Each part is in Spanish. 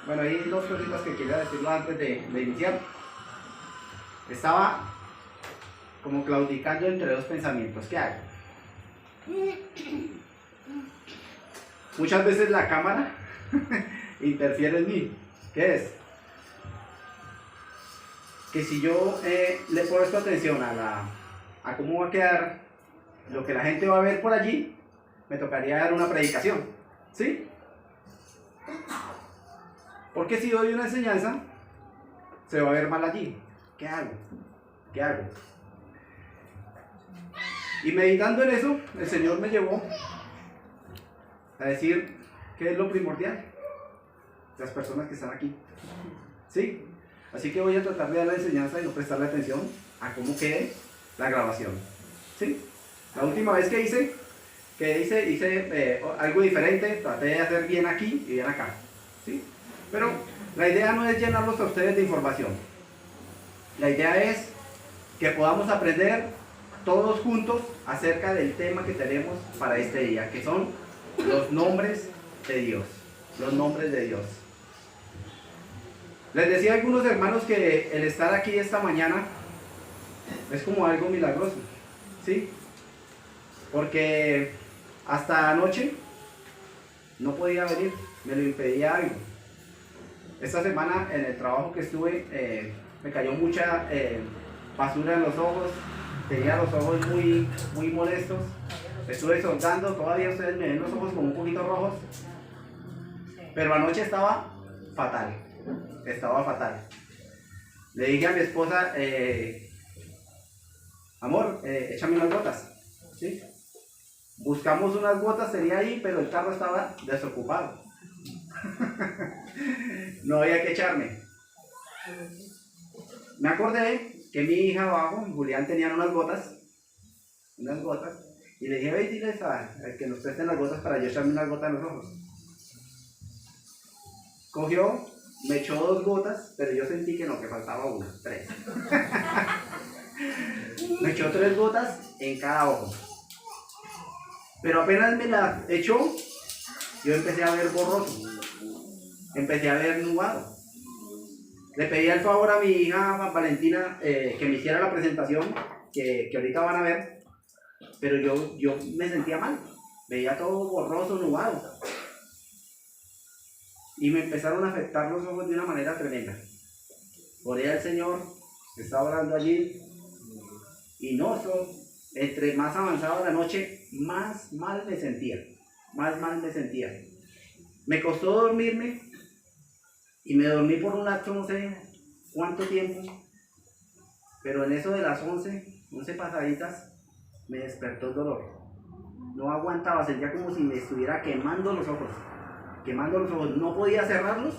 Bueno, hay dos cositas que quería decirlo antes de iniciar. Estaba como claudicando entre dos pensamientos. ¿Qué hago? Muchas veces la cámara interfiere en mí. ¿Qué es? Que si yo le presto atención a cómo va a quedar lo que la gente va a ver por allí, me tocaría dar una predicación. ¿Sí? Porque si doy una enseñanza, se va a ver mal allí. ¿Qué hago? ¿Qué hago? Y meditando en eso, el Señor me llevó a decir qué es lo primordial. Las personas que están aquí. ¿Sí? Así que voy a tratar de dar la enseñanza y no prestarle atención a cómo quede la grabación. ¿Sí? La última vez que hice algo diferente, traté de hacer bien aquí y bien acá. ¿Sí? Pero la idea no es llenarlos a ustedes de información. La idea es que podamos aprender todos juntos acerca del tema que tenemos para este día, que son los nombres de Dios. Los nombres de Dios. Les decía a algunos hermanos que el estar aquí esta mañana es como algo milagroso, ¿sí? Porque hasta anoche no podía venir, me lo impedía algo. Esta semana en el trabajo que estuve me cayó mucha basura en los ojos, tenía los ojos muy molestos, estuve soldando, todavía ustedes me ven los ojos como un poquito rojos, pero anoche estaba fatal. Le dije a mi esposa, amor, échame unas gotas, ¿sí? Buscamos unas gotas, tenía ahí, pero el carro estaba desocupado. No había que echarme. Me acordé que mi hija abajo, Julián, tenían unas gotas, y le dije, ve y diles a que nos presten las gotas para yo echarme unas gotas en los ojos. Cogió, me echó 2 gotas, pero yo sentí que no, que faltaba una, 3. Me echó 3 gotas en cada ojo. Pero apenas me la echó, yo empecé a ver borroso. Empecé a ver nublado. Le pedí el favor a mi hija Valentina que me hiciera la presentación, que ahorita van a ver, pero yo me sentía mal. Veía todo borroso, nublado. Y me empezaron a afectar los ojos de una manera tremenda. Oré al Señor, estaba orando allí, y no, entre más avanzaba la noche, más mal me sentía. Me costó dormirme, y me dormí por un lapso, no sé cuánto tiempo, pero en eso de las 11 pasaditas, me despertó el dolor. No aguantaba, sentía como si me estuviera quemando los ojos. No podía cerrarlos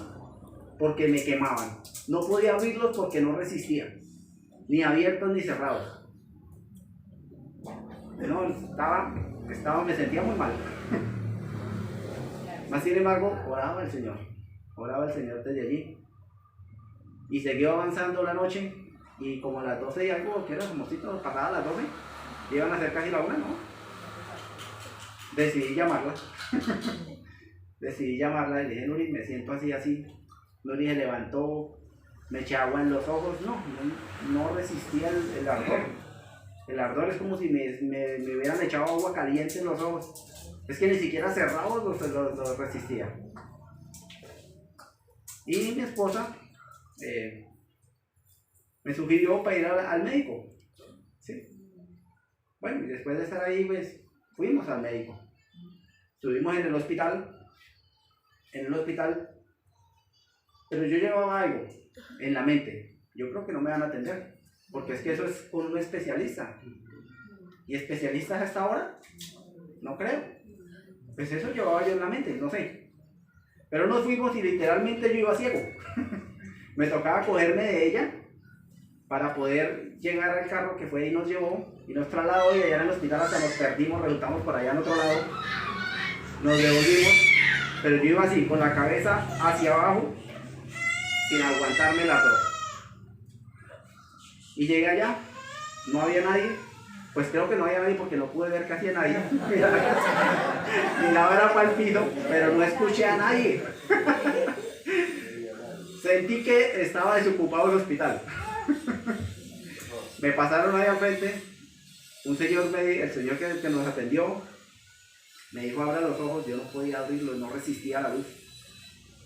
porque me quemaban. No podía abrirlos porque no resistía. Ni abiertos ni cerrados. No, me sentía muy mal. Más sin embargo, oraba al Señor desde allí. Y siguió avanzando la noche. Y como a las 12 y algo, que era como si pasadas las 12, iban a ser casi la 1, ¿no? Decidí llamarla y le dije, Nuri, me siento así. Nuri se levantó, me eché agua en los ojos. No resistía el ardor. El ardor es como si me hubieran echado agua caliente en los ojos. Es que ni siquiera cerrados los resistía. Y mi esposa me sugirió para ir al médico. ¿Sí? Bueno, y después de estar ahí, pues fuimos al médico. Estuvimos en el hospital, pero yo llevaba algo en la mente. Yo creo que no me van a atender, porque es que eso es con un especialista. ¿Y especialistas hasta ahora? No creo. Pues eso llevaba yo en la mente, no sé. Pero nos fuimos y literalmente yo iba ciego. Me tocaba cogerme de ella para poder llegar al carro que fue y nos llevó y nos trasladó, y allá en el hospital hasta nos perdimos, resultamos por allá en otro lado. Nos devolvimos, pero yo iba así, con la cabeza hacia abajo, sin aguantarme las dos. Y llegué allá, no había nadie, pues creo que no había nadie porque no pude ver casi a nadie. Miraba era para el piso, pero no escuché a nadie. Sentí que estaba desocupado el hospital. Me pasaron ahí al frente. Un señor, el señor que nos atendió, me dijo abra los ojos. Yo no podía abrirlos, no resistía a la luz.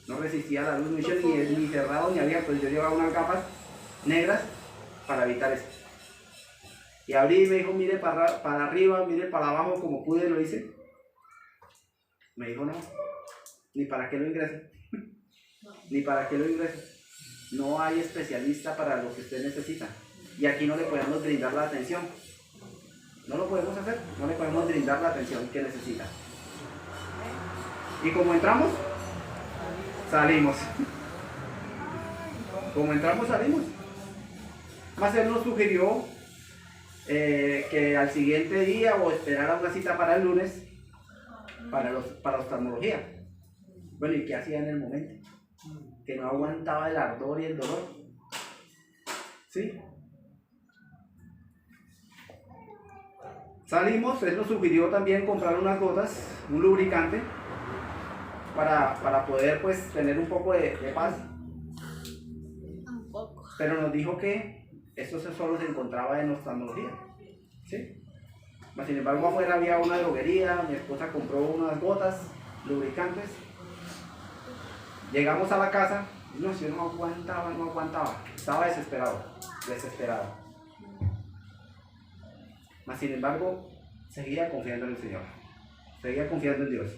No resistía a la luz, ni cerrado ni abierto. Pues yo llevaba unas gafas negras para evitar eso. Y abrí y me dijo, mire para arriba, mire para abajo, como pude lo hice. Me dijo, no, ni para qué lo ingrese. Ni para qué lo ingrese. No hay especialista para lo que usted necesita. Y aquí no le podemos brindar la atención. No lo podemos hacer, no le podemos brindar la atención que necesita. Y como entramos, salimos. Como entramos, salimos. Más él nos sugirió que al siguiente día o esperara una cita para el lunes para oftalmología. Bueno, ¿y qué hacía en el momento? Que no aguantaba el ardor y el dolor. ¿Sí? Salimos, él nos sugirió también comprar unas gotas, un lubricante, para poder pues tener un poco de paz. Un poco. Pero nos dijo que esto solo se encontraba en oftalmología. ¿Sí? Sin embargo, afuera había una droguería, mi esposa compró unas gotas, lubricantes. Llegamos a la casa, no, si yo no aguantaba, estaba desesperado. Sin embargo, seguía confiando en el Señor, seguía confiando en Dios.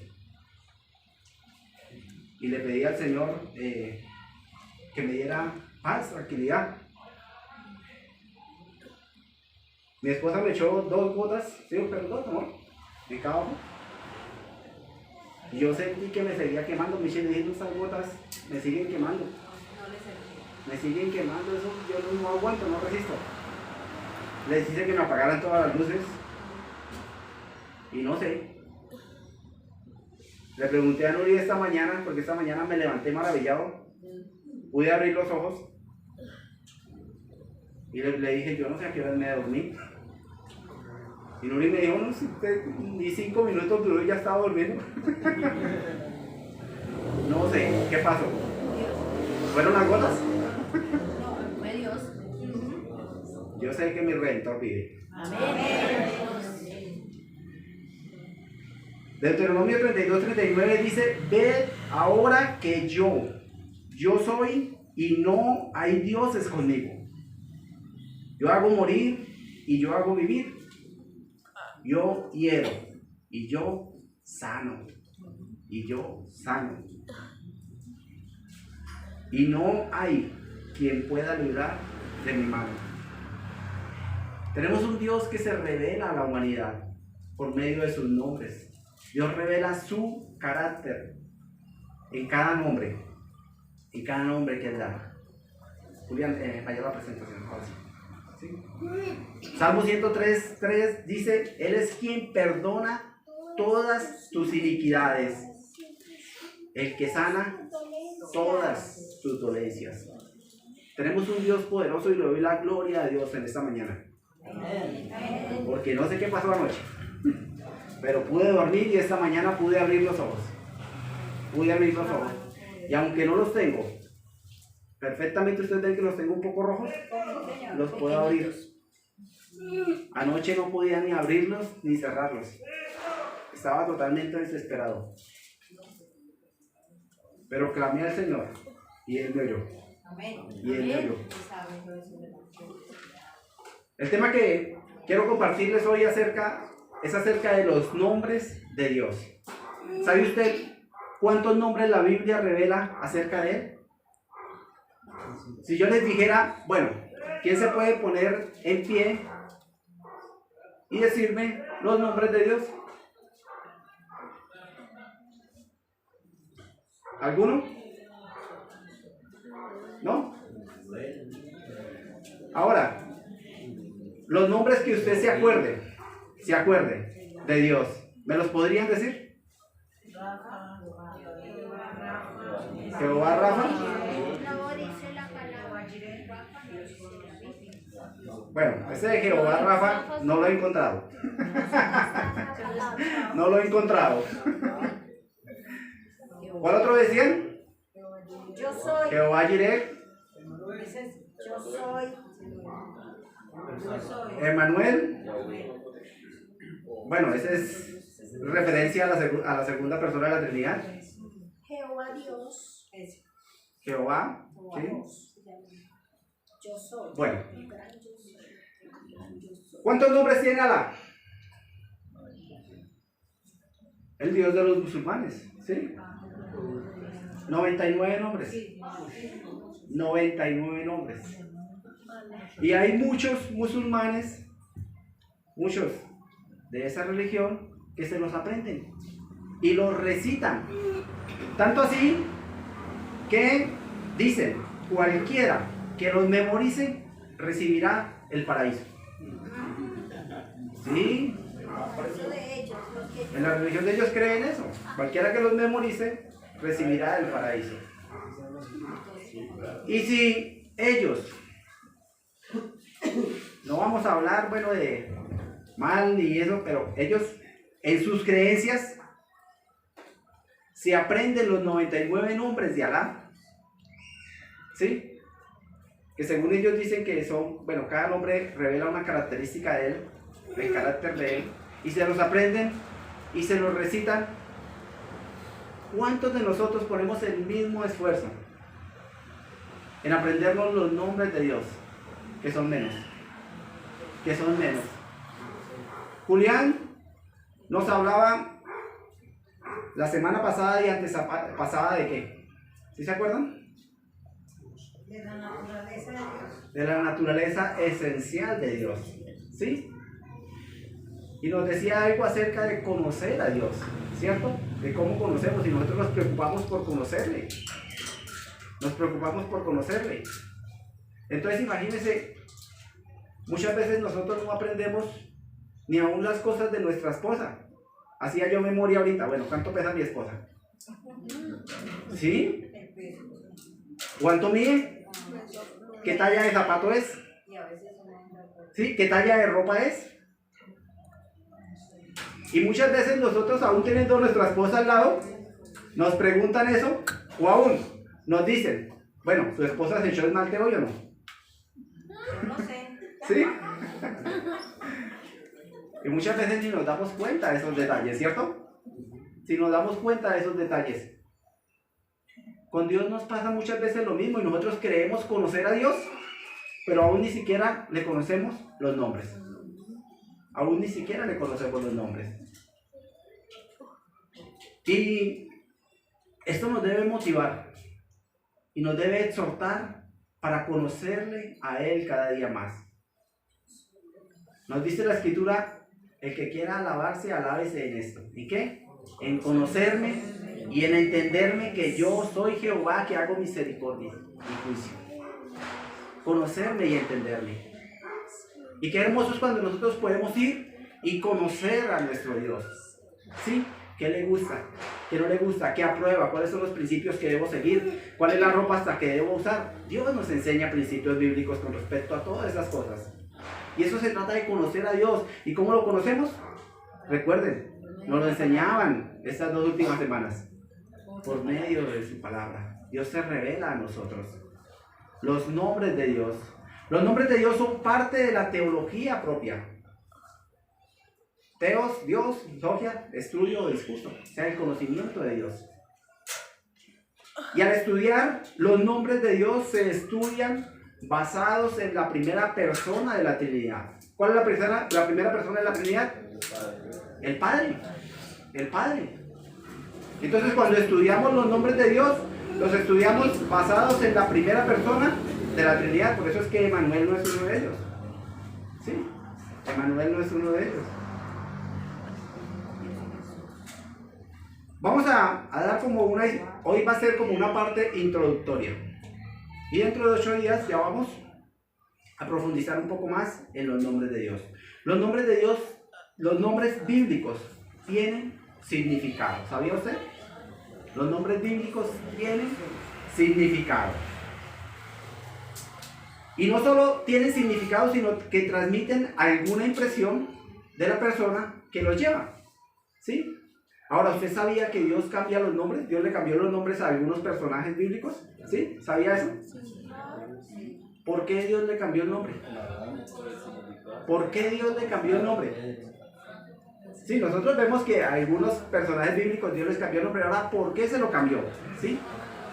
Y le pedí al Señor que me diera paz, tranquilidad. Mi esposa me echó 2 gotas, sí, pero 2, amor, en cada ojo. Y yo sentí que me seguía quemando. Michelle, dije, esas gotas me siguen quemando. Me siguen quemando, eso yo no aguanto, no resisto. Les hice que me apagaran todas las luces. Y no sé. Le pregunté a Nuri esta mañana, porque esta mañana me levanté maravillado. Pude abrir los ojos. Y le dije, yo no sé a qué hora me dormí. Y Nuri me dijo, no, si usted ni 5 minutos duró y ya estaba durmiendo. No sé, ¿qué pasó? ¿Fueron las gotas? No, fue Dios. Yo sé que mi Redentor vive. Amén. Deuteronomio 32:39 dice, ved ahora que yo soy y no hay dioses conmigo. Yo hago morir y yo hago vivir. Yo hiero y yo sano. Y yo sano. Y no hay quien pueda librar de mi mano. Tenemos un Dios que se revela a la humanidad por medio de sus nombres. Dios revela su carácter en cada nombre que Él da. Julián, vaya la presentación, ahora sí. ¿Sí? Salmo 103:3 dice, Él es quien perdona todas tus iniquidades, el que sana todas tus dolencias. Tenemos un Dios poderoso y le doy la gloria a Dios en esta mañana. Porque no sé qué pasó anoche, pero pude dormir y esta mañana pude abrir los ojos. Y aunque no los tengo perfectamente, ustedes ven que los tengo un poco rojos, los puedo abrir. Anoche no podía ni abrirlos ni cerrarlos. Estaba totalmente desesperado. Pero clamé al Señor y Él me oyó. Y Él me oyó. El tema que quiero compartirles hoy es acerca de los nombres de Dios. ¿Sabe usted cuántos nombres la Biblia revela acerca de Él? Si yo les dijera, bueno, ¿quién se puede poner en pie y decirme los nombres de Dios? ¿Alguno? ¿No? Ahora, los nombres que usted se acuerde de Dios, ¿me los podrían decir? Jehová Rafa. Bueno, ese de Jehová Rafa no lo he encontrado. No lo he encontrado. ¿Cuál otro decían? Yo soy. Jehová Jireh, Ese es yo soy. Yo soy. Emmanuel. Bueno, esa es referencia a la segunda persona de la Trinidad. Jehová Dios. Ese. Jehová, Jehová ¿sí? Dios. Yo soy. Bueno, El gran yo soy. El gran yo soy. ¿cuántos nombres tiene Alá? El Dios de los musulmanes, ¿sí? 99 nombres. 99 nombres. Y hay muchos musulmanes, muchos de esa religión, que se los aprenden y los recitan. Tanto así que dicen, cualquiera que los memorice recibirá el paraíso. ¿Sí? Eso de ellos, los que En la religión de ellos creen eso. Cualquiera que los memorice recibirá el paraíso. Y si ellos, no vamos a hablar, bueno, de mal ni eso, pero ellos en sus creencias se aprenden los 99 nombres de Alá, ¿sí? Que según ellos dicen que son, bueno, cada nombre revela una característica de él, el carácter de él, y se los aprenden y se los recitan. ¿Cuántos de nosotros ponemos el mismo esfuerzo en aprendernos los nombres de Dios? Que son menos. Que son menos. Julián nos hablaba la semana pasada y antes pasada de qué. ¿Sí se acuerdan? de la naturaleza de Dios. De la naturaleza esencial de Dios. ¿Sí? Y nos decía algo acerca de conocer a Dios, ¿cierto? De cómo conocemos, y nosotros nos preocupamos por conocerle. Nos preocupamos por conocerle. Entonces imagínense, muchas veces nosotros no aprendemos ni aún las cosas de nuestra esposa. Hacía yo memoria ahorita, bueno, ¿cuánto pesa mi esposa? ¿Sí? El peso. ¿Cuánto mide? ¿Qué talla de zapato es? Y a veces no entra por- ¿Sí? ¿Qué talla de ropa es? Y muchas veces nosotros, aún teniendo a nuestra esposa al lado, nos preguntan eso, o aún nos dicen, bueno, ¿su esposa se echó esmalte hoy o no? Yo no sé. ¿Sí? Y muchas veces ni nos damos cuenta de esos detalles, ¿cierto? Si nos damos cuenta de esos detalles. Con Dios nos pasa muchas veces lo mismo y nosotros creemos conocer a Dios, pero aún ni siquiera le conocemos los nombres. Aún ni siquiera le conocemos los nombres. Y esto nos debe motivar y nos debe exhortar para conocerle a Él cada día más. Nos dice la Escritura, el que quiera alabarse, alábese en esto. ¿Y qué? En conocerme y en entenderme que yo soy Jehová que hago misericordia y juicio. Conocerme y entenderme. Y qué hermoso es cuando nosotros podemos ir y conocer a nuestro Dios. ¿Sí? ¿Qué le gusta? ¿Qué no le gusta? ¿Qué aprueba? ¿Cuáles son los principios que debo seguir? ¿Cuál es la ropa hasta que debo usar? Dios nos enseña principios bíblicos con respecto a todas esas cosas. Y eso se trata de conocer a Dios. ¿Y cómo lo conocemos? Recuerden, nos lo enseñaban estas 2 últimas semanas. Por medio de su palabra. Dios se revela a nosotros. Los nombres de Dios. Los nombres de Dios son parte de la teología propia. Teos, Dios, logia, estudio o discurso. O sea, el conocimiento de Dios. Y al estudiar los nombres de Dios se estudian basados en la primera persona de la Trinidad. ¿Cuál es la primera persona de la Trinidad? El Padre. El Padre. Entonces cuando estudiamos los nombres de Dios, los estudiamos basados en la primera persona de la Trinidad. Por eso es que Emmanuel no es uno de ellos. ¿Sí? Emmanuel no es uno de ellos. Vamos a dar como hoy va a ser como una parte introductoria. Y dentro de 8 días ya vamos a profundizar un poco más en los nombres de Dios. Los nombres de Dios, los nombres bíblicos tienen significado. ¿Sabía usted? Los nombres bíblicos tienen significado. Y no solo tienen significado, sino que transmiten alguna impresión de la persona que los lleva. ¿Sí? Ahora, ¿usted sabía que Dios cambia los nombres? Dios le cambió los nombres a algunos personajes bíblicos. ¿Sí? ¿Sabía eso? ¿Por qué Dios le cambió el nombre? ¿Por qué Dios le cambió el nombre? Sí, nosotros vemos que a algunos personajes bíblicos Dios les cambió el nombre. Ahora, ¿por qué se lo cambió? ¿Sí?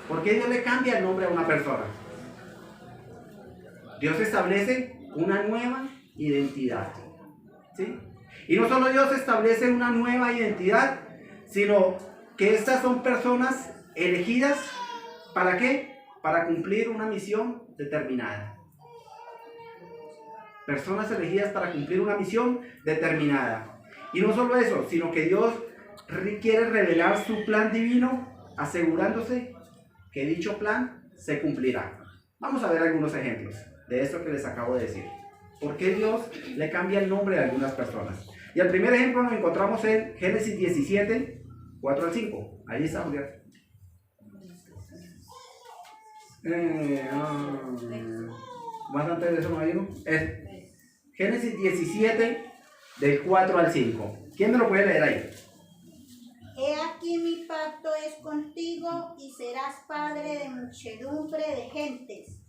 ¿Por qué Dios le cambia el nombre a una persona? Dios establece una nueva identidad. ¿Sí? Y no solo Dios establece una nueva identidad, sino que estas son personas elegidas, ¿para qué? Para cumplir una misión determinada. Personas elegidas para cumplir una misión determinada. Y no solo eso, sino que Dios quiere revelar su plan divino, asegurándose que dicho plan se cumplirá. Vamos a ver algunos ejemplos de esto que les acabo de decir. ¿Por qué Dios le cambia el nombre a algunas personas? Y el primer ejemplo lo encontramos en Génesis 17, 4 al 5. Ahí está, Julián. Más antes de eso no hay uno. Génesis 17, del 4 al 5. ¿Quién me lo puede leer ahí? He aquí mi pacto es contigo y serás padre de muchedumbre de gentes.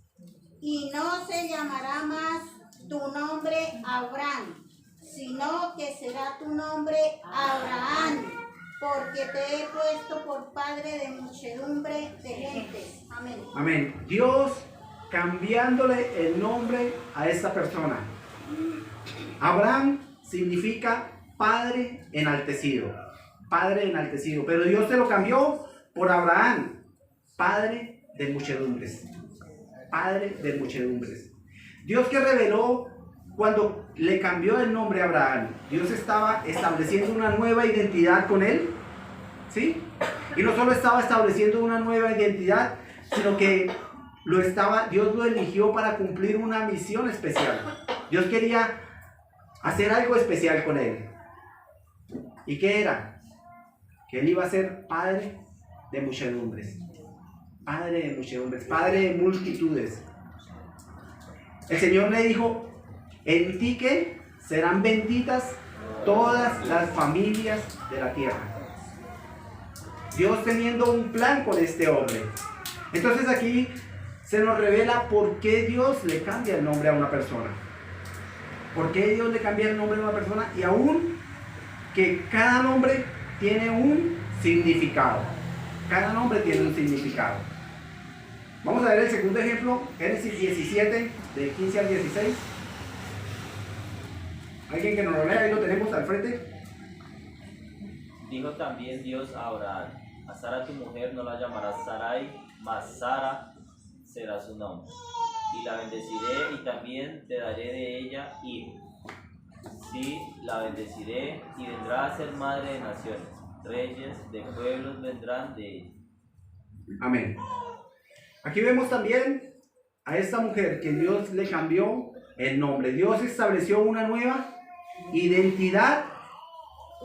Y no se llamará más tu nombre Abraham, sino que será tu nombre Abraham, porque te he puesto por padre de muchedumbre de gentes. Amén. Amén. Dios cambiándole el nombre a esta persona. Abraham significa padre enaltecido. Padre enaltecido. Pero Dios se lo cambió por Abraham, padre de muchedumbres. Padre de muchedumbres. Dios que reveló cuando le cambió el nombre a Abraham. Dios estaba estableciendo una nueva identidad con él. ¿Sí? Y no solo estaba estableciendo una nueva identidad, sino que Dios lo eligió para cumplir una misión especial. Dios quería hacer algo especial con él. ¿Y qué era? Que él iba a ser padre de muchedumbres. Padre de muchedumbres, padre de multitudes. El Señor le dijo: en ti que serán benditas todas las familias de la tierra. Dios teniendo un plan con este hombre. Entonces aquí se nos revela por qué Dios le cambia el nombre a una persona. ¿Por qué Dios le cambia el nombre a una persona? Y aún que cada nombre tiene un significado. Cada nombre tiene un significado. Vamos a ver el segundo ejemplo, Génesis 17, del 15 al 16. ¿Alguien que nos lo lea? Ahí lo tenemos al frente. Dijo también Dios a Abraham: a Sara tu mujer no la llamarás Sarai, mas Sara será su nombre. Y la bendeciré y también te daré de ella hijos. Sí, la bendeciré y vendrá a ser madre de naciones. Reyes de pueblos vendrán de ella. Amén. Aquí vemos también a esta mujer que Dios le cambió el nombre. Dios estableció una nueva identidad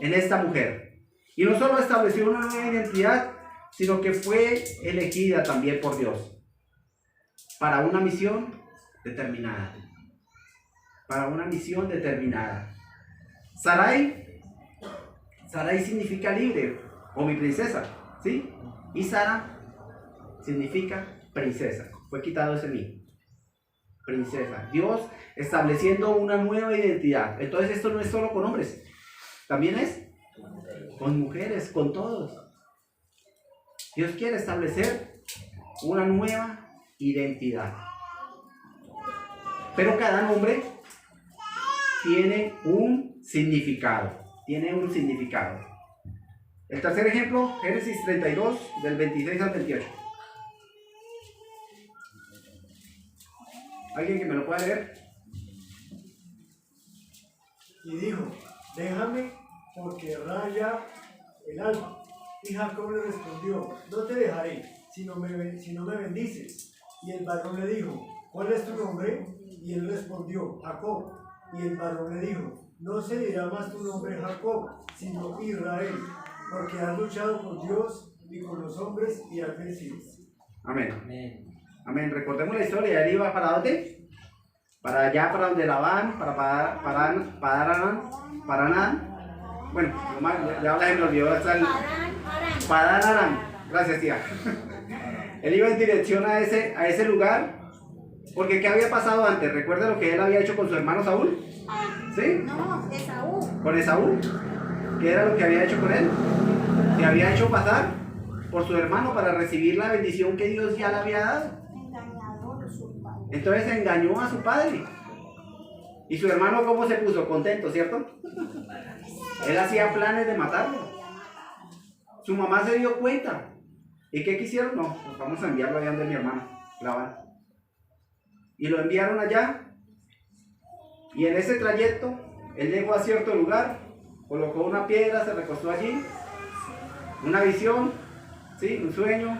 en esta mujer. Y no solo estableció una nueva identidad, sino que fue elegida también por Dios para una misión determinada. Para una misión determinada. Sarai significa libre o mi princesa, ¿sí? Y Sara significa princesa. Fue quitado ese mí. Princesa. Dios estableciendo una nueva identidad. Entonces esto no es solo con hombres, también es con mujeres, con todos. Dios quiere establecer una nueva identidad. Pero cada nombre tiene un significado. Tiene un significado. El tercer ejemplo, Génesis 32, del 26 al 28. ¿Alguien que me lo pueda leer? Y dijo: déjame, porque raya el alba. Y Jacob le respondió: no te dejaré, si no me bendices. Y el varón le dijo: ¿cuál es tu nombre? Y él respondió: Jacob. Y el varón le dijo: no se dirá más tu nombre Jacob, sino Israel, porque has luchado con Dios y con los hombres y has vencido. Amén. Amén. Recordemos la historia. Él iba para dónde? Para allá, para donde Labán, para Padarán. Bueno, nomás, ya se me olvidó hasta el Padán Aram. Padán Aram. Gracias, tía. Él iba en dirección a ese lugar, porque ¿qué había pasado antes? ¿Recuerda lo que él había hecho con su hermano Saúl? ¿Sí? No, Esaú. Con Esaú. ¿Qué era lo que había hecho con él? Le había hecho pasar por su hermano para recibir la bendición que Dios ya le había dado. Engañador, usurpador. Entonces engañó a su padre. Y su hermano, ¿cómo se puso? Contento, ¿cierto? Él hacía planes de matarlo. Su mamá se dio cuenta. ¿Y qué quisieron? No, pues vamos a enviarlo allá donde mi hermano, Labán. Y lo enviaron allá. Y en ese trayecto, él llegó a cierto lugar, colocó una piedra, se recostó allí. Una visión, ¿sí? Un sueño.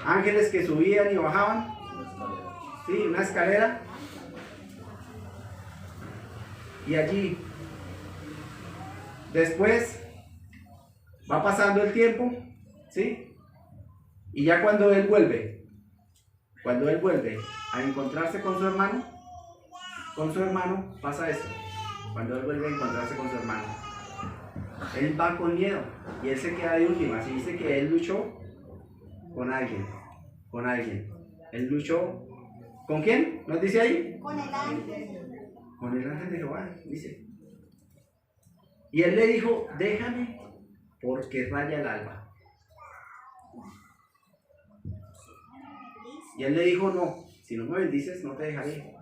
Ángeles que subían y bajaban. Sí, una escalera. Y allí, después, va pasando el tiempo, ¿sí? Y ya cuando él vuelve a encontrarse con su hermano pasa esto. Cuando él vuelve a encontrarse con su hermano, él va con miedo y él se queda de última. Así dice que él luchó con alguien. Él luchó, ¿con quién? ¿Nos dice ahí? Con el ángel. Con el ángel de Jehová, dice. Y él le dijo, déjame porque raya el alba. Y él le dijo, no, si no me bendices no te dejaré.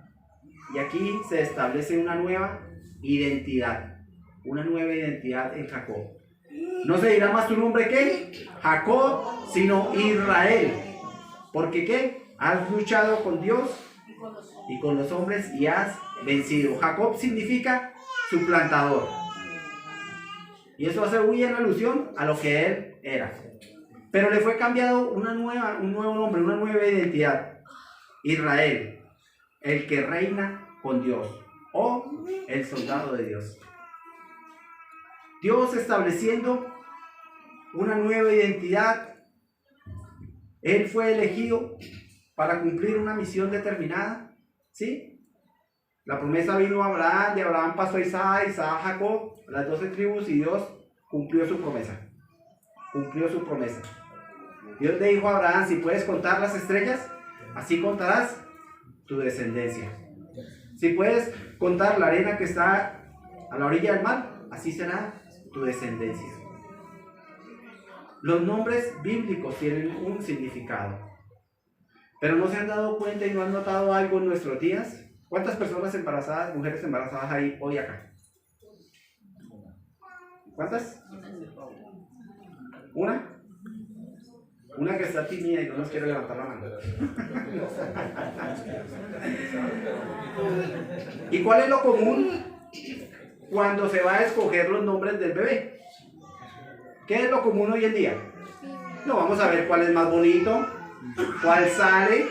Y aquí se establece una nueva identidad en Jacob. No se dirá más tu nombre que Jacob, sino Israel. Porque ¿qué? Has luchado con Dios y con los hombres y has vencido. Jacob significa suplantador. Y eso hace muy en alusión a lo que él era. Pero le fue cambiado un nuevo nombre, una nueva identidad. Israel, el que reina con Dios, o el soldado de Dios. Dios estableciendo una nueva identidad. Él fue elegido para cumplir una misión determinada, ¿sí? La promesa vino a Abraham, de Abraham pasó a Isaac, Isaac a Jacob, las 12 tribus, y Dios cumplió su promesa. Dios le dijo a Abraham, si puedes contar las estrellas, así contarás tu descendencia. Si puedes contar la arena que está a la orilla del mar, así será tu descendencia. Los nombres bíblicos tienen un significado. Pero no se han dado cuenta y no han notado algo en nuestros días. ¿Cuántas personas embarazadas, mujeres embarazadas hay hoy acá? ¿Cuántas? ¿Una? Una que está tímida y no nos quiere levantar la mano. ¿Y cuál es lo común cuando se va a escoger los nombres del bebé? ¿Qué es lo común hoy en día? No, vamos a ver cuál es más bonito, cuál sale,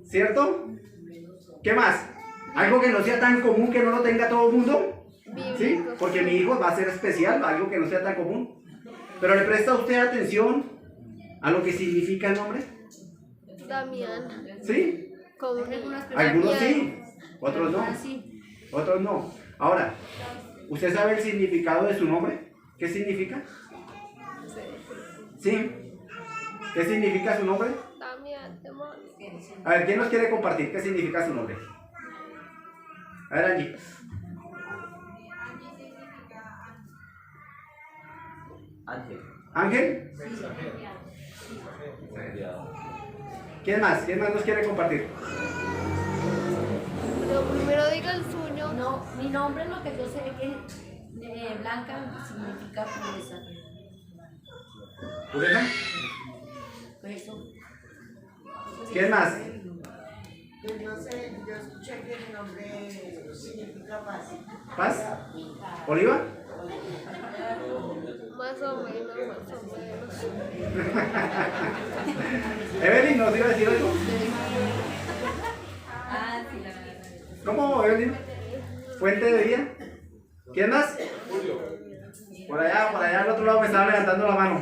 ¿cierto? ¿Qué más? Algo que no sea tan común, que no lo tenga todo el mundo, ¿sí? Porque mi hijo va a ser especial, algo que no sea tan común. Pero ¿le presta usted atención a lo que significa el nombre? Damián. ¿Sí? Como Algunos sí, otros no. Otros no. Ahora, ¿usted sabe el significado de su nombre? ¿Qué significa? ¿Sí? ¿Qué significa su nombre? Damián, demonio. A ver, ¿quién nos quiere compartir qué significa su nombre? A ver, Angie. Ángel. ¿Ángel? ¿Quién más? ¿Quién más nos quiere compartir? Pero primero diga el suyo. No, mi nombre, lo que yo sé que blanca significa pureza. ¿Pureza? Por eso. ¿Quién más? Pues no sé, yo escuché que mi nombre significa paz. ¿Paz? ¿Oliva? Más o menos. ¿Evelyn nos iba a decir algo? Ah, sí, la verdad. ¿Cómo, Evelyn? ¿Fuente de vida? ¿Quién más? Por allá al otro lado me estaba levantando la mano.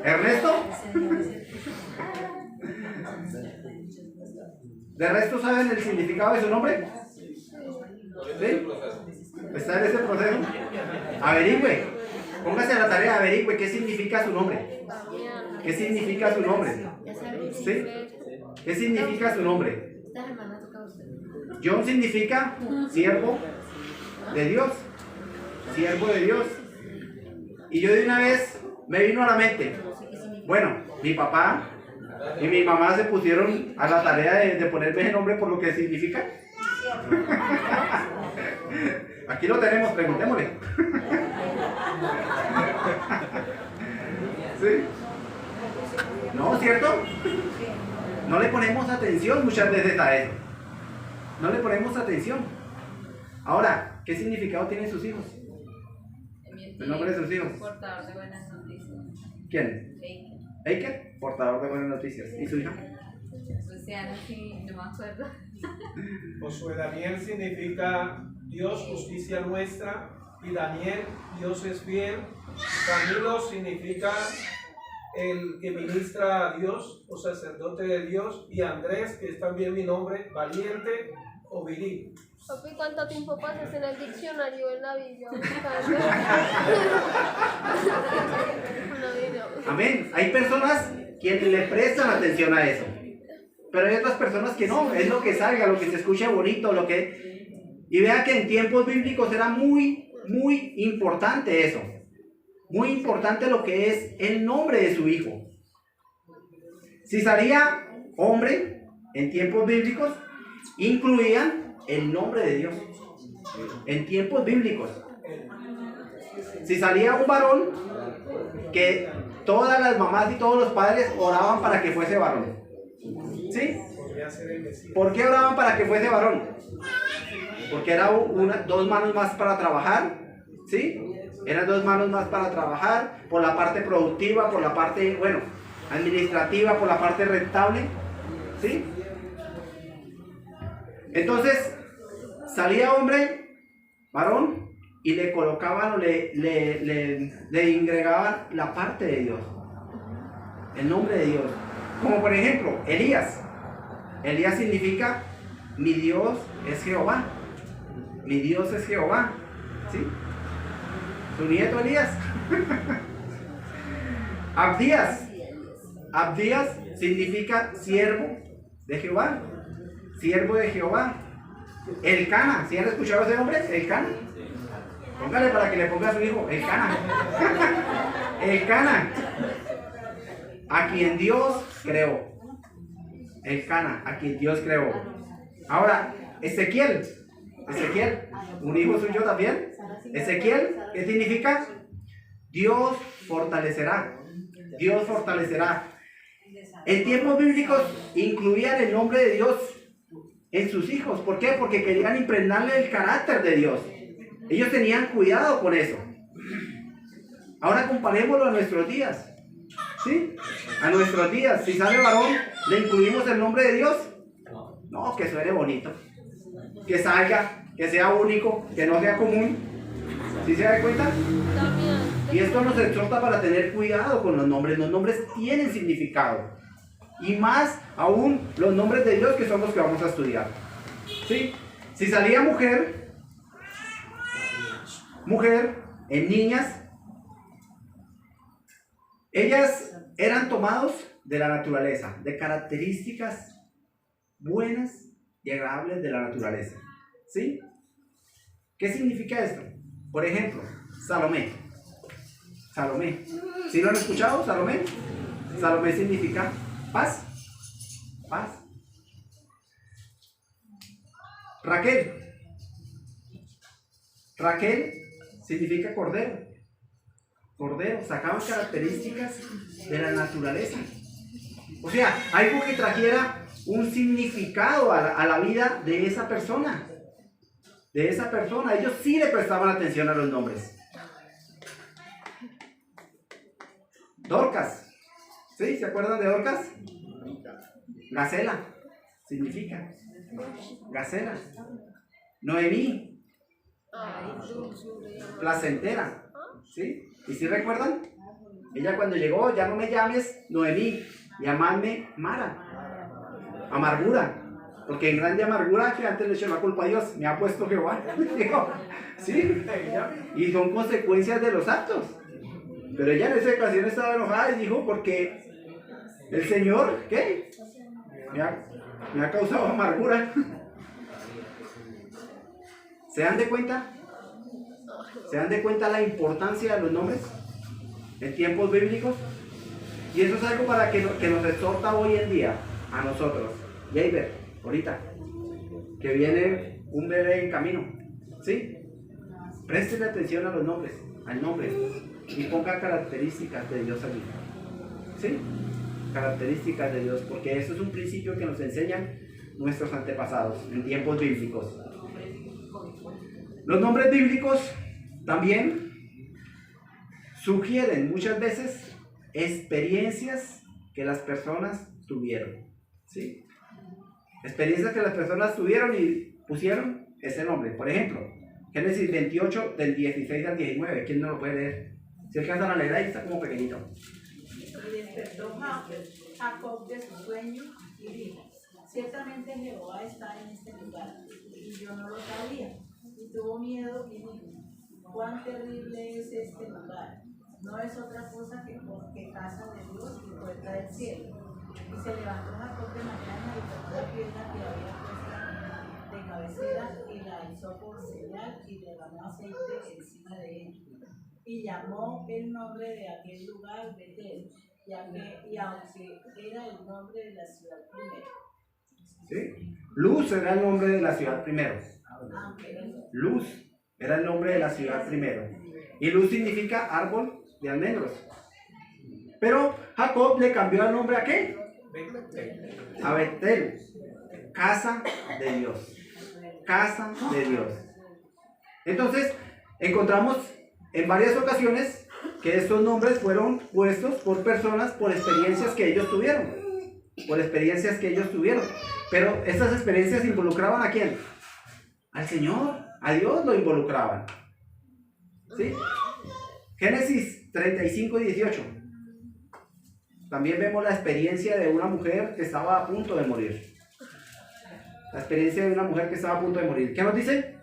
¿Ernesto? ¿De resto saben el significado de su nombre? ¿Sí? ¿Está en ese proceso? Averigüe. Póngase a la tarea, averigüe qué significa su nombre. Damián. ¿Qué significa su nombre? Ya sabes. ¿Sí? ¿Qué significa su nombre? Estas hermanas toca usted. John significa siervo de Dios. Siervo de Dios. Y yo de una vez me vino a la mente. Bueno, mi papá y mi mamá se pusieron a la tarea de ponerme ese nombre por lo que significa. Aquí lo tenemos, preguntémosle. ¿Sí? ¿No, cierto? No le ponemos atención muchas veces a eso. No le ponemos atención. Ahora, ¿qué significado tienen sus hijos? El nombre de sus hijos. Portador de buenas noticias. ¿Quién? Baker. Baker, portador de buenas noticias. ¿Y su hija? Luciana, sí, no me acuerdo. Josué Daniel significa Dios, justicia nuestra, y Daniel, Dios es fiel. Camilo significa el que ministra a Dios o sacerdote de Dios, y Andrés, que es también mi nombre, valiente o viril. Papi, ¿cuánto tiempo pasas en el diccionario en la Biblia? Amén. Hay personas quienes le prestan atención a eso. Pero hay otras personas que no. Es lo que salga, lo que se escucha bonito, lo que... Y vea que en tiempos bíblicos era muy importante eso. Muy importante lo que es el nombre de su hijo. Si salía hombre en tiempos bíblicos, incluían el nombre de Dios. En tiempos bíblicos. Si salía un varón, que todas las mamás y todos los padres oraban para que fuese varón. ¿Sí? ¿Por qué oraban para que fuese varón? Porque era dos manos más para trabajar. ¿Sí? Eran dos manos más para trabajar, por la parte productiva, por la parte, bueno, administrativa, por la parte rentable. ¿Sí? Entonces, salía hombre, varón, y le colocaban o le ingregaban la parte de Dios, el nombre de Dios. Como por ejemplo, Elías. Elías significa, mi Dios es Jehová. Mi Dios es Jehová. ¿Sí? Su nieto Elías. Abdías. Abdías significa siervo de Jehová. Siervo de Jehová. Elcana. ¿Sí han escuchado ese nombre? Elcana. Póngale para que le ponga a su hijo. Elcana. Elcana. A quien Dios creó. Elcana. A quien Dios creó. Ahora, Ezequiel. Ezequiel. Un hijo suyo también. Ezequiel. ¿Qué significa? Dios fortalecerá. Dios fortalecerá. En tiempos bíblicos incluían el nombre de Dios en sus hijos. ¿Por qué? Porque querían impregnarle el carácter de Dios. Ellos tenían cuidado con eso. Ahora comparémoslo a nuestros días. ¿Sí? A nuestros días. Si sale varón, ¿le incluimos el nombre de Dios? No, que suene bonito. Que salga, que sea único, que no sea común. ¿Sí se da cuenta? Y esto nos exhorta para tener cuidado con los nombres. Los nombres tienen significado. Y más aún los nombres de Dios, que son los que vamos a estudiar. ¿Sí? Si salía mujer en niñas, ellas eran tomados de la naturaleza, de características buenas y agradables de la naturaleza. ¿Sí? ¿Qué significa esto? Por ejemplo, Salomé. Salomé. ¿Sí lo han escuchado? Salomé. Salomé significa paz. Paz. Raquel. Raquel significa cordero. Cordero. Sacaban características de la naturaleza. O sea, algo que trajera un significado a la vida de esa persona. De esa persona. Ellos sí le prestaban atención a los nombres. Dorcas. ¿Sí? ¿Se acuerdan de Dorcas? Gacela. Significa. Gacela. Noemí. Placentera. ¿Sí? ¿Y si recuerdan? Ella cuando llegó, ya no me llames Noemí, llamadme Mara. Amargura. Porque en grande amargura que antes le echó la culpa a Dios, me ha puesto Jehová. Dijo, ¿sí? Y son consecuencias de los actos. Pero ella en esa ocasión estaba enojada y dijo, porque el Señor, ¿qué? Me ha causado amargura. ¿Se dan de cuenta? ¿Se dan de cuenta la importancia de los nombres en tiempos bíblicos? Y eso es algo para que nos exhorta hoy en día a nosotros. Jaber, ahorita, que viene un bebé en camino, ¿sí? Presten atención a los nombres, al nombre, y ponga características de Dios allí, ¿sí? Características de Dios, porque eso es un principio que nos enseñan nuestros antepasados en tiempos bíblicos. Los nombres bíblicos también sugieren muchas veces experiencias que las personas tuvieron, ¿sí? Experiencias que las personas tuvieron y pusieron ese nombre. Por ejemplo, Génesis 28 del 16 al 19. ¿Quién no lo puede leer? Si alcanzan a leer ahí, está como pequeñito. Y despertó Jacob de su sueño y dijo: ciertamente Jehová está en este lugar, y yo no lo sabía. Y tuvo miedo y dijo: cuán terrible es este lugar. No es otra cosa que casa de Dios y puerta del cielo. Y se levantó Jacob de mañana y tomó la piedra que había puesta de cabecera y la hizo por señal y derramó aceite encima de ella. Y llamó el nombre de aquel lugar Betel, y aunque era el nombre de la ciudad primero. ¿Sí? Luz era el nombre de la ciudad primero. Luz era el nombre de la ciudad primero. Y luz significa árbol de almendros. Pero Jacob le cambió el nombre a ¿qué? A Betel. Casa de Dios. Casa de Dios. Entonces, encontramos en varias ocasiones que estos nombres fueron puestos por personas por experiencias que ellos tuvieron. Por experiencias que ellos tuvieron. Pero esas experiencias involucraban ¿a quién? Al Señor, a Dios lo involucraban. ¿Sí? Génesis 35 y 18. También vemos la experiencia de una mujer que estaba a punto de morir. La experiencia de una mujer que estaba a punto de morir. ¿Qué nos dice?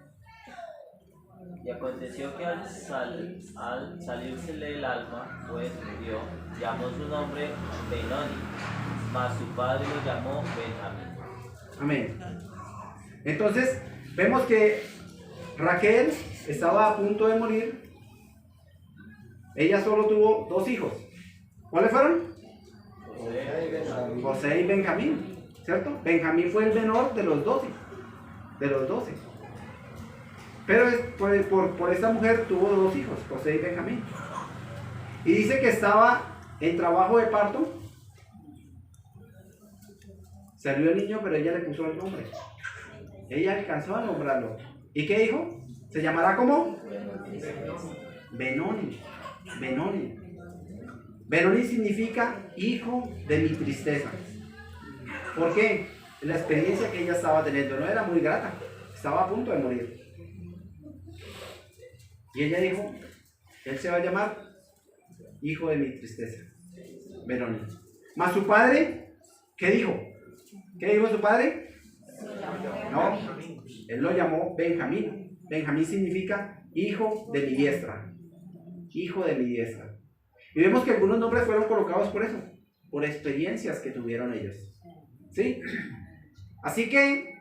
Y aconteció que al salírsele el alma, pues murió, llamó su nombre Benoni, mas su padre lo llamó Benjamín. Amén. Entonces, vemos que Raquel estaba a punto de morir. Ella solo tuvo 2 hijos. ¿Cuáles fueron? José y Benjamín, ¿cierto? Benjamín fue el menor de los 12. Pero por esta mujer tuvo 2 hijos, José y Benjamín. Y dice que estaba en trabajo de parto. Salió el niño, pero ella le puso el nombre. Ella alcanzó a nombrarlo. ¿Y qué dijo? ¿Se llamará cómo? Benoni. Benoni. Benoni significa hijo de mi tristeza. ¿Por qué? La experiencia que ella estaba teniendo no era muy grata. Estaba a punto de morir. Y ella dijo, él se va a llamar hijo de mi tristeza. Benoni. Mas su padre, ¿qué dijo? ¿Qué dijo su padre? No, él lo llamó Benjamín. Benjamín significa hijo de mi diestra. Hijo de mi diestra. Y vemos que algunos nombres fueron colocados por eso, por experiencias que tuvieron ellos. ¿Sí? Así que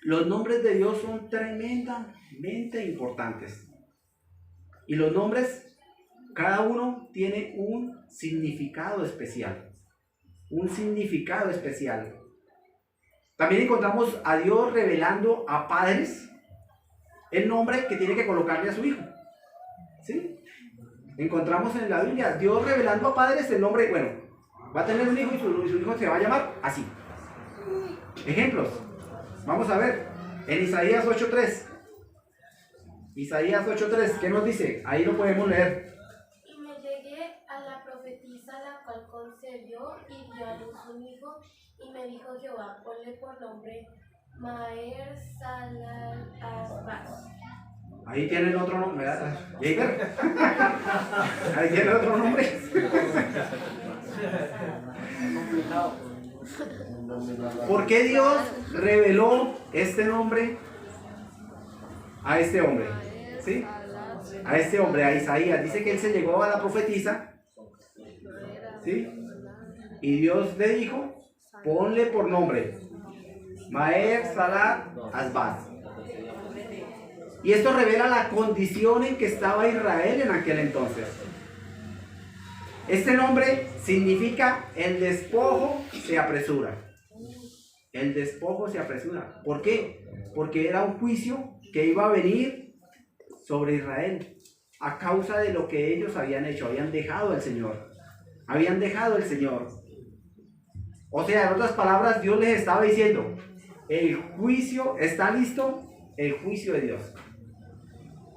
los nombres de Dios son tremendamente importantes. Y los nombres, cada uno tiene un significado especial. Un significado especial. También encontramos a Dios revelando a padres el nombre que tiene que colocarle a su hijo. ¿Sí? Encontramos en la Biblia Dios revelando a padres el nombre, bueno, va a tener un hijo y su hijo se va a llamar así. Ejemplos. Vamos a ver. En Isaías 8:3. Isaías 8:3, ¿qué nos dice? Ahí lo podemos leer. Y me llegué a la profetisa, la cual concebió y dio a luz un hijo, y me dijo Jehová, ponle por nombre Maher Salal Asbaz. Ahí tienen otro nombre, ¿verdad? Jager. Ahí tienen otro nombre. ¿Por qué Dios reveló este nombre a este hombre? ¿Sí? A este hombre, a Isaías. Dice que él se llegó a la profetisa, ¿sí? Y Dios le dijo, ponle por nombre Maher Salat Asbaz. Y esto revela la condición en que estaba Israel en aquel entonces. Este nombre significa el despojo se apresura. El despojo se apresura. ¿Por qué? Porque era un juicio que iba a venir sobre Israel a causa de lo que ellos habían hecho. Habían dejado al Señor. Habían dejado al Señor. O sea, en otras palabras, Dios les estaba diciendo, el juicio está listo, el juicio de Dios.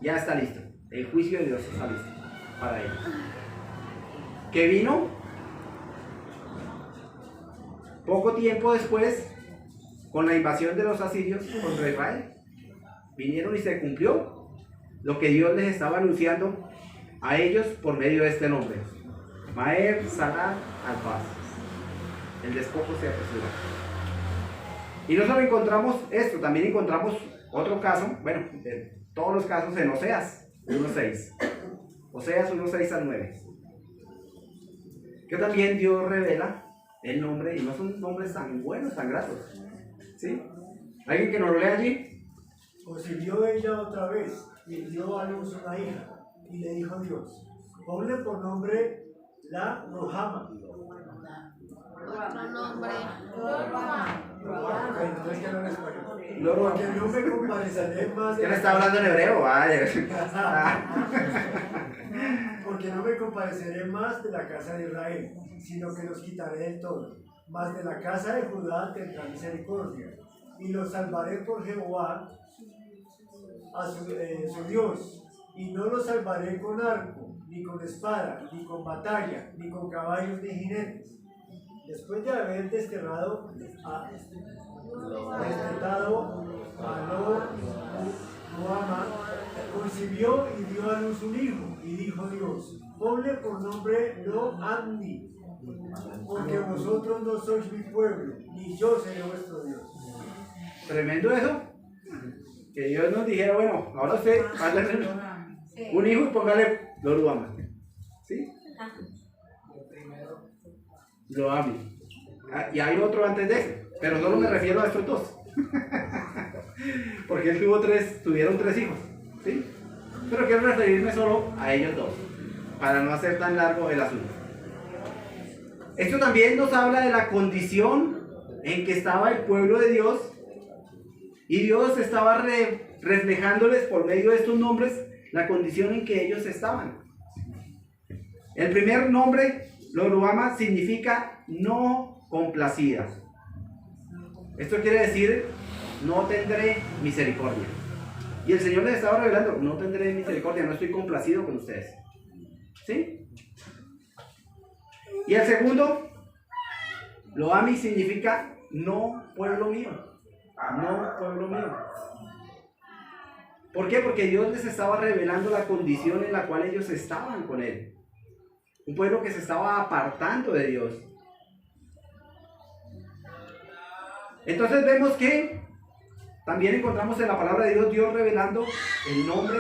Ya está listo. El juicio de Dios está listo para ellos. ¿Qué vino? Poco tiempo después, con la invasión de los asirios contra Israel, vinieron y se cumplió lo que Dios les estaba anunciando a ellos por medio de este nombre. Maher Salat Asbaz. El despojo se apresura. Y no solo encontramos esto, también encontramos otro caso, bueno, de todos los casos en Oseas 1.6. Oseas 1.6 al 9. Que también Dios revela el nombre, y no son nombres tan buenos, tan gratos. ¿Sí? ¿Alguien que nos lo lea allí? Concibió ella otra vez y dio a luz una hija. Y le dijo a Dios, ponle por nombre la Ruhama. Otro nombre. Entonces que no en español. No, Porque no me compareceré más de ¿Quién está hablando en hebreo? Vale. Porque no me compareceré más de la casa de Israel, sino que los quitaré del todo. Mas de la casa de Judá tendrá misericordia, y los salvaré por Jehová, a su Dios, y no los salvaré con arco, ni con espada, ni con batalla, ni con caballos, ni jinetes. Después de haber destetado a Ruhama, concibió y dio a luz un hijo, y dijo Dios, ponle por nombre Lo Amni, porque vosotros no sois mi pueblo, ni yo seré vuestro Dios. Tremendo eso. Que Dios nos dijera, bueno, ahora usted hágale un hijo y póngale Lo Ruhama. ¿Sí? Lo Amni. Y hay otro antes de ese, pero solo me refiero a estos dos. Porque él tuvieron tres hijos. ¿Sí? Pero quiero referirme solo a ellos dos, para no hacer tan largo el asunto. Esto también nos habla de la condición en que estaba el pueblo de Dios, y Dios estaba reflejándoles por medio de estos nombres la condición en que ellos estaban. El primer nombre, Lo Ruhama, significa no complacida. Esto quiere decir, no tendré misericordia. Y el Señor les estaba revelando, no tendré misericordia, no estoy complacido con ustedes. ¿Sí? Y el segundo, Lo Ami, significa no pueblo mío. No pueblo mío. ¿Por qué? Porque Dios les estaba revelando la condición en la cual ellos estaban con Él. Un pueblo que se estaba apartando de Dios. Entonces vemos que también encontramos en la palabra de Dios revelando el nombre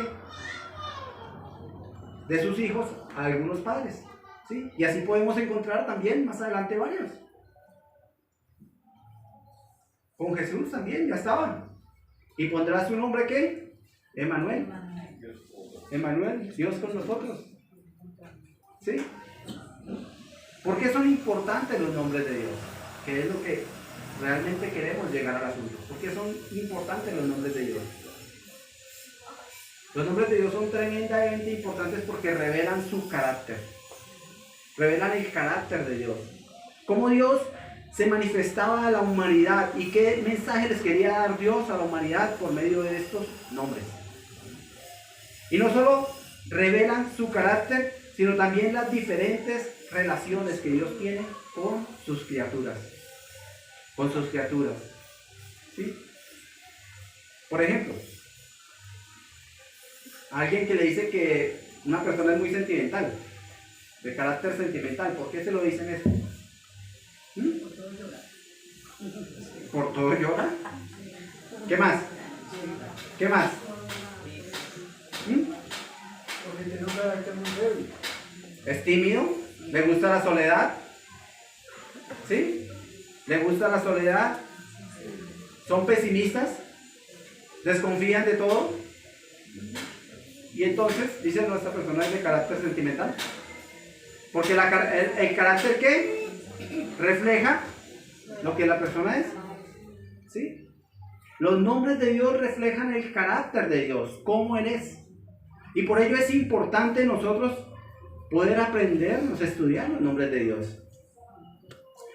de sus hijos a algunos padres. ¿Sí? Y así podemos encontrar también más adelante varios. Con Jesús también ya estaban. ¿Y pondrá su nombre qué? Emmanuel. Emmanuel, Dios con nosotros. ¿Sí? ¿Por qué son importantes los nombres de Dios? Que es lo que realmente queremos llegar al asunto. ¿Por qué son importantes los nombres de Dios? Los nombres de Dios son tremendamente importantes porque revelan su carácter. Revelan el carácter de Dios. Cómo Dios se manifestaba a la humanidad y qué mensaje les quería dar Dios a la humanidad por medio de estos nombres. Y no solo revelan su carácter, sino también las diferentes relaciones que Dios tiene con sus criaturas. Con sus criaturas. ¿Sí? Por ejemplo, alguien que le dice que una persona es muy sentimental, de carácter sentimental, ¿por qué se lo dicen eso? Por todo llora. ¿Qué más? ¿Qué más? Porque tiene un carácter muy débil. ¿Es tímido? ¿Le gusta la soledad? ¿Sí? ¿Le gusta la soledad? ¿Son pesimistas? ¿Desconfían de todo? Y entonces, dicen, no, esta persona es de carácter sentimental. Porque el carácter, ¿qué? Refleja lo que la persona es. ¿Sí? Los nombres de Dios reflejan el carácter de Dios, cómo Él es. Y por ello es importante nosotros poder aprendernos, estudiar los nombres de Dios.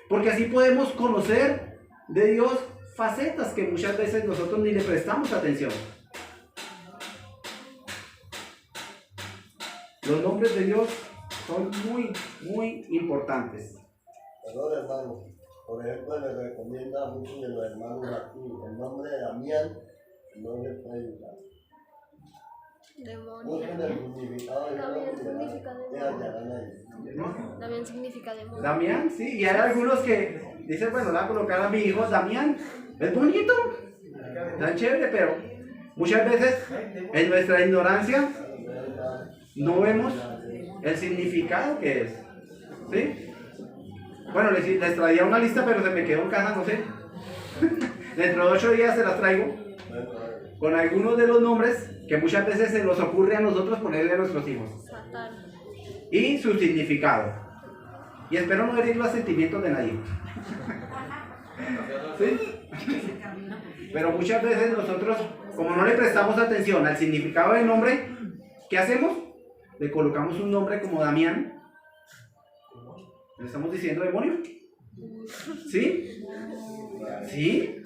Porque así podemos conocer de Dios facetas que muchas veces nosotros ni le prestamos atención. Los nombres de Dios son muy, muy importantes. Perdón, hermano. Por ejemplo, le recomienda a muchos de los hermanos aquí el nombre de Damián, no le puede usar. Busquen el significado de Damián significa demonio. Damián, sí, y hay algunos que dicen, bueno, le voy a colocar a mi hijo Damián. Es bonito, tan chévere, pero muchas veces en nuestra ignorancia no vemos el significado que es. ¿Sí? Bueno, les traía una lista, pero se me quedó en casa, no sé. Dentro de 8 días se las traigo con algunos de los nombres que muchas veces se nos ocurre a nosotros ponerle a nuestros hijos y su significado. Y espero no herir los sentimientos de nadie. ¿Sí? Pero muchas veces nosotros, como no le prestamos atención al significado del nombre, ¿qué hacemos? Le colocamos un nombre como Damián. ¿Le estamos diciendo demonio? ¿Sí? ¿Sí?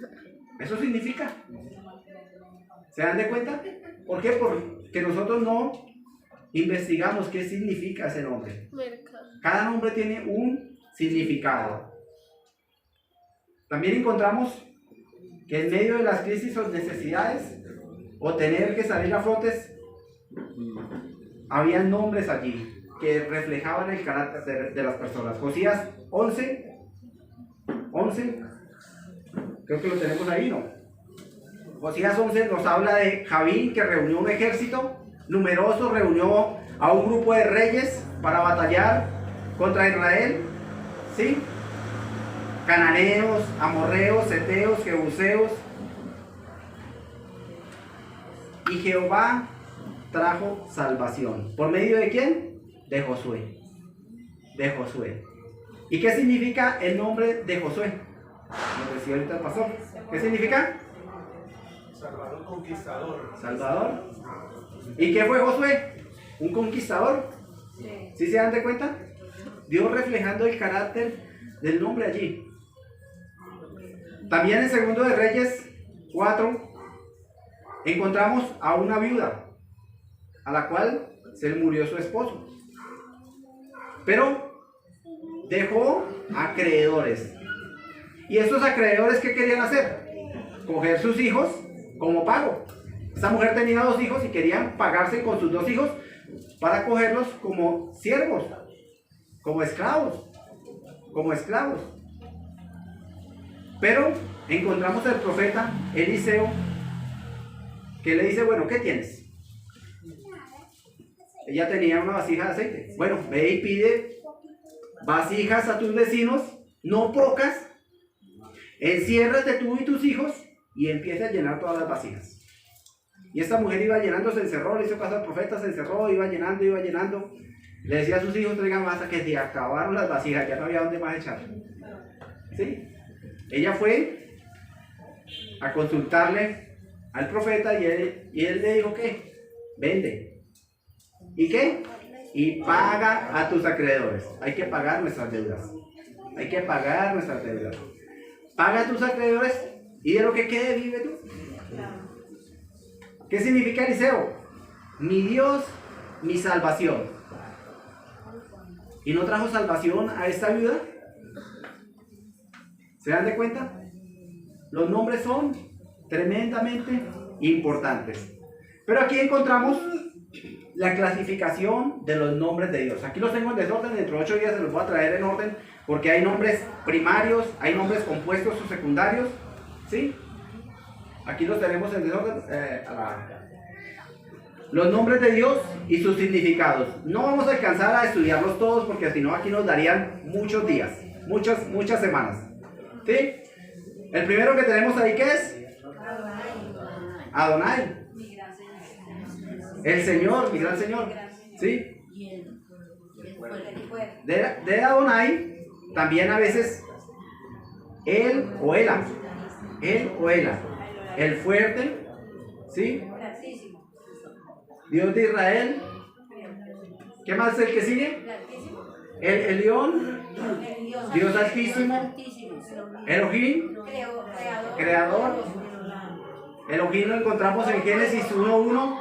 Eso significa. ¿Se dan de cuenta? ¿Por qué? Porque nosotros no investigamos qué significa ese nombre. Cada nombre tiene un significado. También encontramos que en medio de las crisis o necesidades o tener que salir a flotes, había nombres allí que reflejaban el carácter de las personas. Josías 11, creo que lo tenemos ahí, ¿no? Josías 11 nos habla de Javín, que reunió un ejército numeroso, reunió a un grupo de reyes para batallar contra Israel, ¿sí? Cananeos, amorreos, heteos, jebuseos. Y Jehová trajo salvación. ¿Por medio de quién? De Josué. De Josué. ¿Y qué significa el nombre de Josué? Lo decía ahorita el pastor. ¿Qué significa? Salvador, conquistador. Salvador. ¿Y qué fue Josué? Un conquistador. ¿Sí se dan de cuenta? Dios reflejando el carácter del nombre allí. También en Segundo de Reyes 4 encontramos a una viuda a la cual se le murió su esposo, pero dejó acreedores. ¿Y esos acreedores qué querían hacer? Coger sus hijos como pago. Esta mujer tenía 2 hijos y querían pagarse con sus 2 hijos para cogerlos como siervos, como esclavos, Pero encontramos al profeta Eliseo, que le dice, bueno, ¿qué tienes? Ella tenía una vasija de aceite. Bueno, ve y pide vasijas a tus vecinos, no pocas, enciérrate tú y tus hijos y empieza a llenar todas las vasijas. Y esta mujer iba llenando, se encerró, le hizo caso al profeta, se encerró, iba llenando. Le decía a sus hijos, traigan más, que se acabaron las vasijas, ya no había dónde más echar. ¿Sí? Ella fue a consultarle al profeta y él le dijo, ¿qué? Vende. ¿Y qué? Y paga a tus acreedores. Hay que pagar nuestras deudas. Paga a tus acreedores y de lo que quede vive tú. ¿Qué significa Eliseo? Mi Dios, mi salvación. ¿Y no trajo salvación a esta viuda? ¿Se dan de cuenta? Los nombres son tremendamente importantes. Pero aquí encontramos la clasificación de los nombres de Dios. Aquí los tengo en desorden, dentro de 8 días se los voy a traer en orden Porque hay nombres primarios, hay nombres compuestos o secundarios, ¿sí? Aquí los tenemos en desorden. Los nombres de Dios y sus significados. No vamos a alcanzar a estudiarlos todos porque si no aquí nos darían muchos días, muchas semanas, ¿sí? El primero que tenemos ahí, ¿qué es? Adonai. El Señor, mi gran Señor, ¿sí? De Adonai también a veces él o ella, el fuerte, ¿sí? Dios de Israel. ¿Qué más es el que sigue? El león, Dios altísimo, Elohim, creador. Elohim lo encontramos en Génesis 1:1,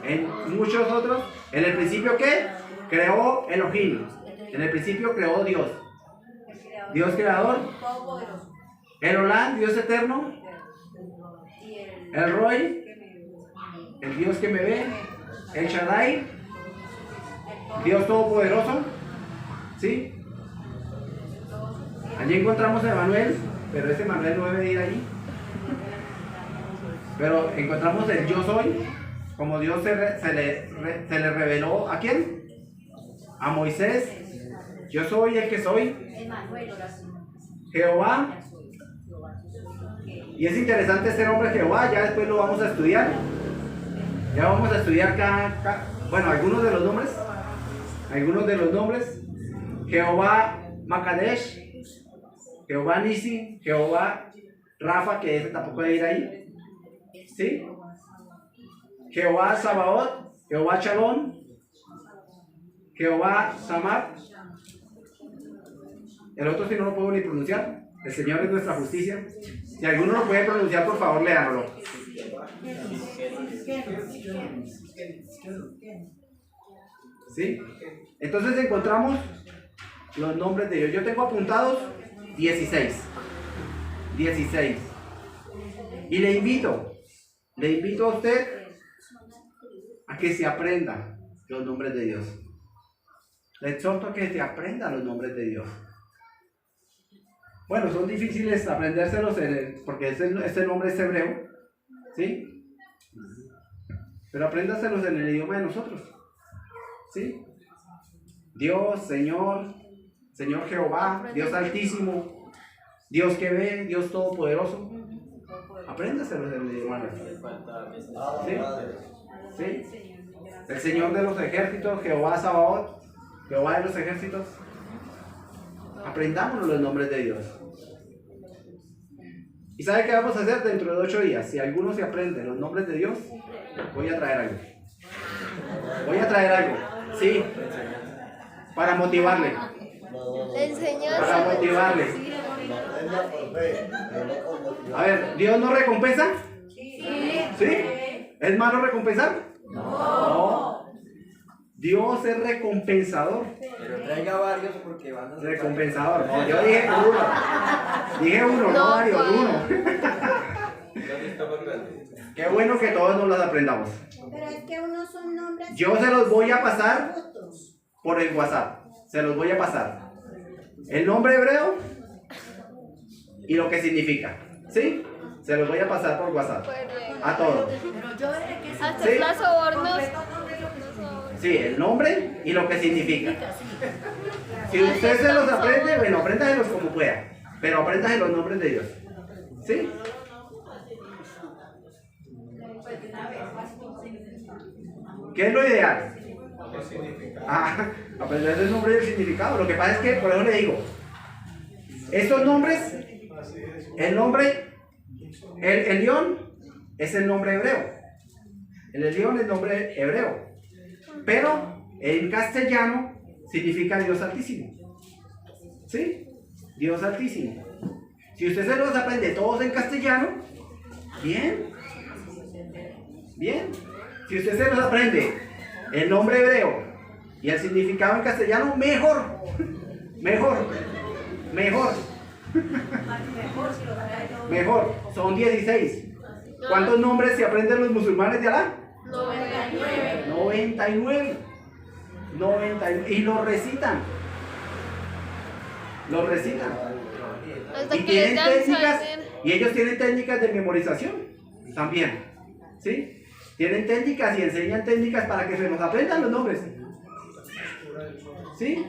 en muchos otros. En el principio, ¿qué? Creó Elohim. En el principio creó Dios. Dios creador. El Olam, Dios eterno. El Roy, el Dios que me ve. El Shaddai, Dios todopoderoso. ¿Sí? Allí encontramos a Emanuel, pero ese Emanuel no debe ir allí. Pero encontramos el yo soy, como Dios se le reveló ¿a quién? A Moisés. Yo soy el que soy, Jehová. Y es interesante este nombre Jehová, ya después lo vamos a estudiar. Ya vamos a estudiar bueno, algunos de los nombres. Jehová Makadesh, Jehová Nisi, Jehová Rafa, que ese tampoco debe ir ahí. ¿Sí? Jehová Sabaoth, Jehová Shalom, Jehová Samar. El otro sí no lo puedo ni pronunciar. El Señor es nuestra justicia. Si alguno lo puede pronunciar, por favor, léanlo. ¿Sí? Entonces encontramos los nombres de Dios. Yo tengo apuntados 16. Y le invito a usted a que se aprenda los nombres de Dios. Le exhorto a que se aprenda los nombres de Dios. Bueno, son difíciles aprendérselos porque este nombre es hebreo, ¿sí? Pero apréndaselos en el idioma de nosotros, ¿sí? Dios, Señor Jehová, Dios altísimo, Dios que ve, Dios todopoderoso. Apréndaselos en el idioma de nosotros. ¿Sí? ¿Sí? El Señor de los ejércitos, Jehová Sabaoth, Jehová de los ejércitos. Aprendámonos los nombres de Dios. ¿Y sabe qué vamos a hacer dentro de 8 días? Si alguno se aprende los nombres de Dios, voy a traer algo. Sí, para motivarle. Para motivarle. A ver, ¿Dios no recompensa? ¿Sí? ¿Es malo recompensar? No. Dios es recompensador. Pero traiga varios porque van a ser recompensador. No, yo dije uno. Dije uno, no varios, uno. Qué bueno que todos nos los aprendamos. Pero es que unos son nombres. Yo se los voy a pasar por el WhatsApp. Se los voy a pasar. El nombre hebreo y lo que significa. ¿Sí? Se los voy a pasar por WhatsApp. A todos. Hasta las sobornos. Sí, el nombre y lo que significa. Si usted se los aprende, bueno, apréndaselos como pueda. Pero apréndase los nombres de Dios. ¿Sí? ¿Qué es lo ideal? Aprender el nombre y el significado. Lo que pasa es que, por eso le digo, estos nombres, el nombre, el león es el nombre hebreo. El león es el nombre hebreo. Pero en castellano significa Dios Altísimo. ¿Sí? Dios Altísimo. Si usted se los aprende todos en castellano, bien. Bien. Si usted se los aprende el nombre hebreo y el significado en castellano, mejor. Mejor. Son 16. ¿Cuántos nombres se aprenden los musulmanes de Alá? 99. Y lo recitan. Lo recitan. Hasta Y que les tienen dan técnicas, Alzheimer. y ellos tienen técnicas de memorización también. ¿Sí? Tienen técnicas y enseñan técnicas para que se nos aprendan los nombres. ¿Sí?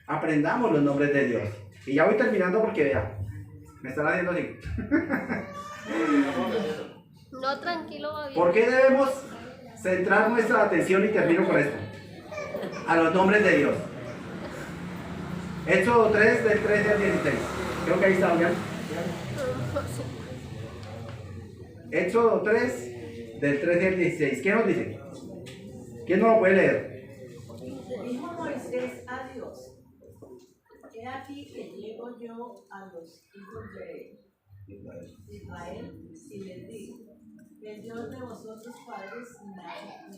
Aprendamos los nombres de Dios. Y ya voy terminando porque vea, me están haciendo así. No, tranquilo, va bien. ¿Por qué debemos centrar nuestra atención, y termino con esto, a los nombres de Dios? Éxodo 3, del 13 al 16. Creo que ahí está, ¿ya? Éxodo 3, del 13 al 16. ¿Qué nos dice? ¿Quién no lo puede leer? Dijo Moisés a Dios: He aquí que llego yo a los hijos de Israel y les digo: el Dios de vosotros padres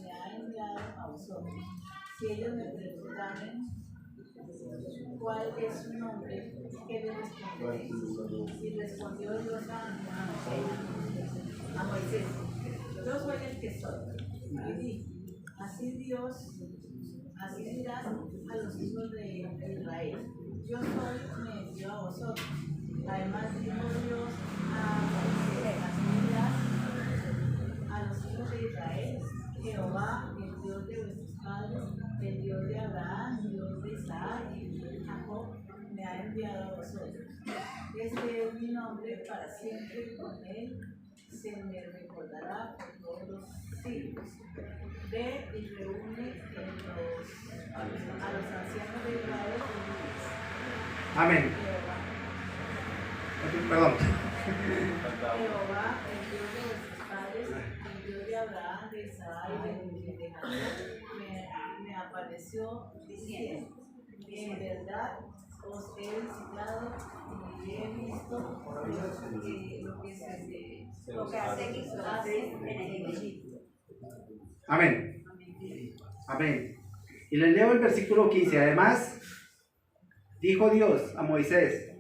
me ha enviado a vosotros. Si ellos me preguntaran cuál es su nombre, ¿qué les responderéis? Y respondió Dios a Moisés: yo soy el que soy. Y dijo: así dirás a los hijos de Israel: yo soy, me envió a vosotros. Además dijo Dios a Moisés: así dirás a los hijos de Israel: Jehová, el Dios de vuestros padres, el Dios de Abraham, el Dios de Isaac y de Jacob, me ha enviado a vosotros. Este es mi nombre para siempre, con él se me recordará por todos los siglos. Ve y reúne a los ancianos de Israel y diles: Amén. Perdón. Jehová, el Dios de vuestros padres, el Dios de Abraham, de Isaac y de Jacob, me apareció diciendo: en verdad os he visitado y he visto lo que hacen en Egipto. Amén. Amén. Y les leo el versículo 15. Además, dijo Dios a Moisés: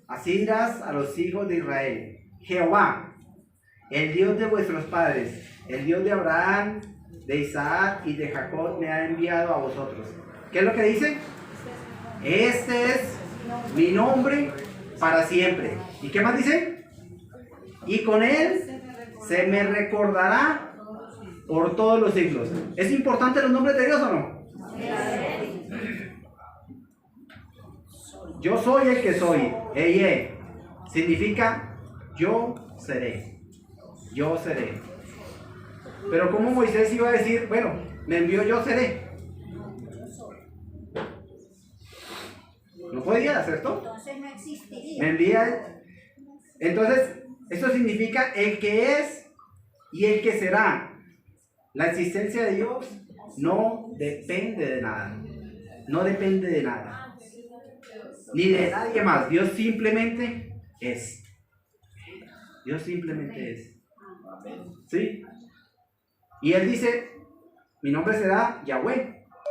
así dirás a los hijos de Israel: Jehová, el Dios de vuestros padres, el Dios de Abraham, de Isaac y de Jacob, me ha enviado a vosotros. ¿Qué es lo que dice? Este es mi nombre para siempre. ¿Y qué más dice? Y con él se me recordará por todos los siglos. ¿Es importante los nombres de Dios o no? Yo soy el que soy. Eye significa yo seré. Yo seré. Pero ¿cómo Moisés iba a decir, bueno, me envió yo seré? No podía hacer esto. Entonces no existiría. Me envía. Entonces, esto significa el que es y el que será. La existencia de Dios no depende de nada. No depende de nada. Ni de nadie más. Dios simplemente es. Dios simplemente es. ¿Sí? Y Él dice: mi nombre será Yahweh.